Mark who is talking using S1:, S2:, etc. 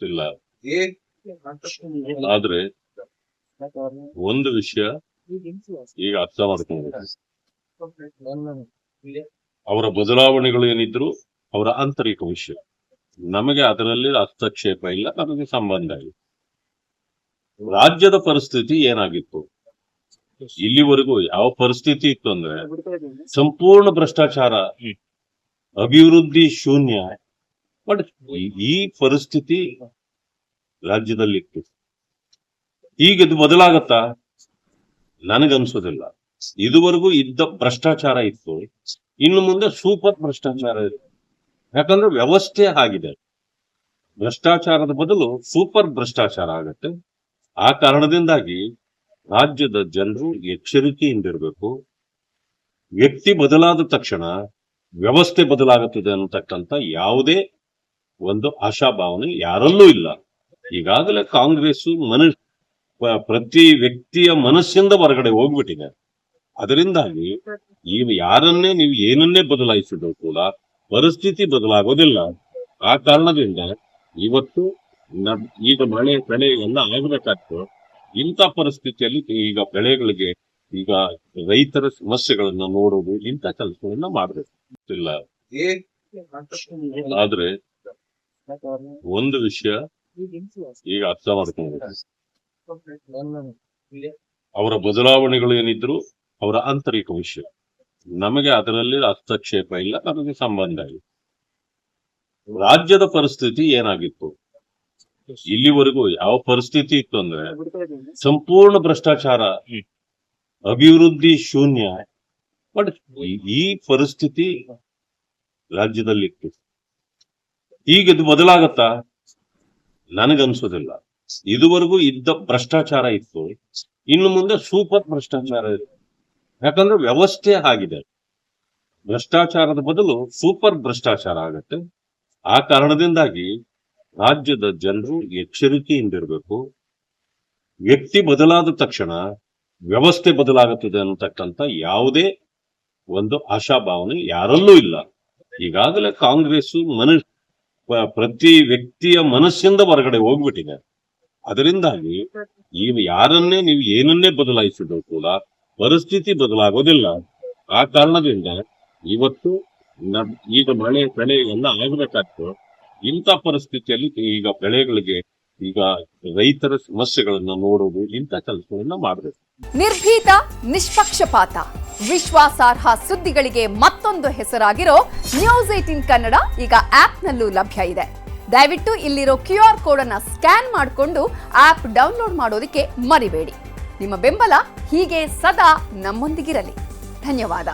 S1: ಇಲ್ಲ. ಆದ್ರೆ ಒಂದು ವಿಷಯ ಈಗ ಅರ್ಥ ಮಾಡ್ಕೊಂಡು, ಅವರ ಬದಲಾವಣೆಗಳು ಏನಿದ್ರು ಅವರ ಆಂತರಿಕ ವಿಷಯ, ನಮಗೆ ಅದರಲ್ಲಿ ಹಸ್ತಕ್ಷೇಪ ಇಲ್ಲ, ನಮಗೆ ಸಂಬಂಧ ಇಲ್ಲ. ರಾಜ್ಯದ ಪರಿಸ್ಥಿತಿ ಏನಾಗಿತ್ತು, ಇಲ್ಲಿವರೆಗೂ ಯಾವ ಪರಿಸ್ಥಿತಿ ಇತ್ತು ಅಂದ್ರೆ ಸಂಪೂರ್ಣ ಭ್ರಷ್ಟಾಚಾರ, ಅಭಿವೃದ್ಧಿ ಶೂನ್ಯ. ಬಟ್ ಈ ಪರಿಸ್ಥಿತಿ ರಾಜ್ಯದಲ್ಲಿತ್ತು. ಈಗ ಇದು ಬದಲಾಗತ್ತಾ? ನನಗನ್ಸೋದಿಲ್ಲ. ಇದುವರೆಗೂ ಇದ್ದ ಭ್ರಷ್ಟಾಚಾರ ಇತ್ತು, ಇನ್ನು ಮುಂದೆ ಸೂಪರ್ ಭ್ರಷ್ಟಾಚಾರ ಇದೆ. ಯಾಕಂದ್ರೆ ವ್ಯವಸ್ಥೆ ಆಗಿದೆ. ಭ್ರಷ್ಟಾಚಾರದ ಬದಲು ಸೂಪರ್ ಭ್ರಷ್ಟಾಚಾರ ಆಗತ್ತೆ. ಆ ಕಾರಣದಿಂದಾಗಿ ರಾಜ್ಯದ ಜನರು ಎಚ್ಚರಿಕೆಯಿಂದಿರಬೇಕು. ವ್ಯಕ್ತಿ ಬದಲಾದ ತಕ್ಷಣ ವ್ಯವಸ್ಥೆ ಬದಲಾಗುತ್ತದೆ ಅನ್ನತಕ್ಕಂಥ ಯಾವುದೇ ಒಂದು ಆಶಾಭಾವನೆ ಯಾರಲ್ಲೂ ಇಲ್ಲ. ಈಗಾಗಲೇ ಕಾಂಗ್ರೆಸ್ ಪ್ರತಿ ವ್ಯಕ್ತಿಯ ಮನಸ್ಸಿಂದ ಹೊರಗಡೆ ಹೋಗ್ಬಿಟ್ಟಿದೆ. ಅದರಿಂದಾಗಿ ಈಗ ಯಾರನ್ನೇ ನೀವು ಏನನ್ನೇ ಬದಲಾಯಿಸಿದ್ರು ಕೂಡ ಪರಿಸ್ಥಿತಿ ಬದಲಾಗೋದಿಲ್ಲ. ಆ ಕಾರಣದಿಂದ ಇವತ್ತು ಈಗ ಬೆಳೆ ಎಲ್ಲ ಆಗಬೇಕಾಗ್ತದೆ. ಇಂಥ ಪರಿಸ್ಥಿತಿಯಲ್ಲಿ ಈಗ ಬೆಳೆಗಳಿಗೆ, ಈಗ ರೈತರ ಸಮಸ್ಯೆಗಳನ್ನ ನೋಡೋದು, ಇಂಥ ಕೆಲಸಗಳನ್ನ ಮಾಡಬೇಕು ಇಲ್ಲ. ಆದ್ರೆ ಒಂದು ವಿಷಯ ಈಗ ಅರ್ಥ ಮಾಡ್ಕೊಂಡು, ಅವರ ಬದಲಾವಣೆಗಳು ಏನಿದ್ರು ಅವರ ಆಂತರಿಕ ವಿಷಯ, ನಮಗೆ ಅದರಲ್ಲಿ ಹಸ್ತಕ್ಷೇಪ ಇಲ್ಲ, ನಮಗೆ ಸಂಬಂಧ ಇಲ್ಲ. ರಾಜ್ಯದ ಪರಿಸ್ಥಿತಿ ಏನಾಗಿತ್ತು, ಇಲ್ಲಿವರೆಗೂ ಯಾವ ಪರಿಸ್ಥಿತಿ ಇತ್ತು ಅಂದ್ರೆ ಸಂಪೂರ್ಣ ಭ್ರಷ್ಟಾಚಾರ, ಅಭಿವೃದ್ಧಿ ಶೂನ್ಯ. ಬಟ್ ಈ ಪರಿಸ್ಥಿತಿ ರಾಜ್ಯದಲ್ಲಿತ್ತು. ಈಗ ಇದು ಬದಲಾಗತ್ತಾ? ನನಗನ್ಸೋದಿಲ್ಲ. ಇದುವರೆಗೂ ಇದ್ದ ಭ್ರಷ್ಟಾಚಾರ ಇತ್ತು, ಇನ್ನು ಮುಂದೆ ಸೂಪರ್ ಭ್ರಷ್ಟಾಚಾರ ಇದೆ. ಯಾಕಂದ್ರೆ ವ್ಯವಸ್ಥೆ ಆಗಿದೆ. ಭ್ರಷ್ಟಾಚಾರದ ಬದಲು ಸೂಪರ್ ಭ್ರಷ್ಟಾಚಾರ ಆಗತ್ತೆ. ಆ ಕಾರಣದಿಂದಾಗಿ ರಾಜ್ಯದ ಜನರು ಎಚ್ಚರಿಕೆಯಿಂದಿರಬೇಕು. ವ್ಯಕ್ತಿ ಬದಲಾದ ತಕ್ಷಣ ವ್ಯವಸ್ಥೆ ಬದಲಾಗುತ್ತದೆ ಅನ್ನತಕ್ಕಂಥ ಯಾವುದೇ ಒಂದು ಆಶಾಭಾವನೆ ಯಾರಲ್ಲೂ ಇಲ್ಲ. ಈಗಾಗಲೇ ಕಾಂಗ್ರೆಸ್ ಪ್ರತಿ ವ್ಯಕ್ತಿಯ ಮನಸ್ಸಿಂದ ಹೊರಗಡೆ ಹೋಗ್ಬಿಟ್ಟಿದೆ. ಅದರಿಂದಾಗಿ ಈಗ ಯಾರನ್ನೇ ನೀವು ಏನನ್ನೇ ಬದಲಾಯಿಸಿದ್ರು ಕೂಡ ಪರಿಸ್ಥಿತಿ ಬದಲಾಗೋದಿಲ್ಲ. ಆ ಕಾರಣದಿಂದ ಇವತ್ತು ಈಗ ಬೆಳೆ ಎಲ್ಲ ಆಗಬೇಕಾಗ್ತದೆ. ಇಂಥ ಪರಿಸ್ಥಿತಿಯಲ್ಲಿ ಈಗ ಬೆಳೆಗಳಿಗೆ, ಈಗ ರೈತರ ಸಮಸ್ಯೆಗಳನ್ನ ನೋಡೋದು, ಇಂಥ ಕೆಲಸಗಳನ್ನ ಮಾಡಬೇಕು.
S2: ನಿರ್ಭೀತ, ನಿಷ್ಪಕ್ಷಪಾತ, ವಿಶ್ವಾಸಾರ್ಹ ಸುದ್ದಿಗಳಿಗೆ ಮತ್ತೊಂದು ಹೆಸರಾಗಿರೋ ನ್ಯೂಸ್ 18 ಕನ್ನಡ ಈಗ ಆಪ್ನಲ್ಲೂ ಲಭ್ಯ ಇದೆ. ದಯವಿಟ್ಟು ಇಲ್ಲಿರೋ QR ಕೋಡ್ ಅನ್ನ ಸ್ಕ್ಯಾನ್ ಮಾಡಿಕೊಂಡು ಆಪ್ ಡೌನ್ಲೋಡ್ ಮಾಡೋದಕ್ಕೆ ಮರಿಬೇಡಿ. ನಿಮ್ಮ ಬೆಂಬಲ ಹೀಗೆ ಸದಾ ನಮ್ಮೊಂದಿಗಿರಲಿ. ಧನ್ಯವಾದ.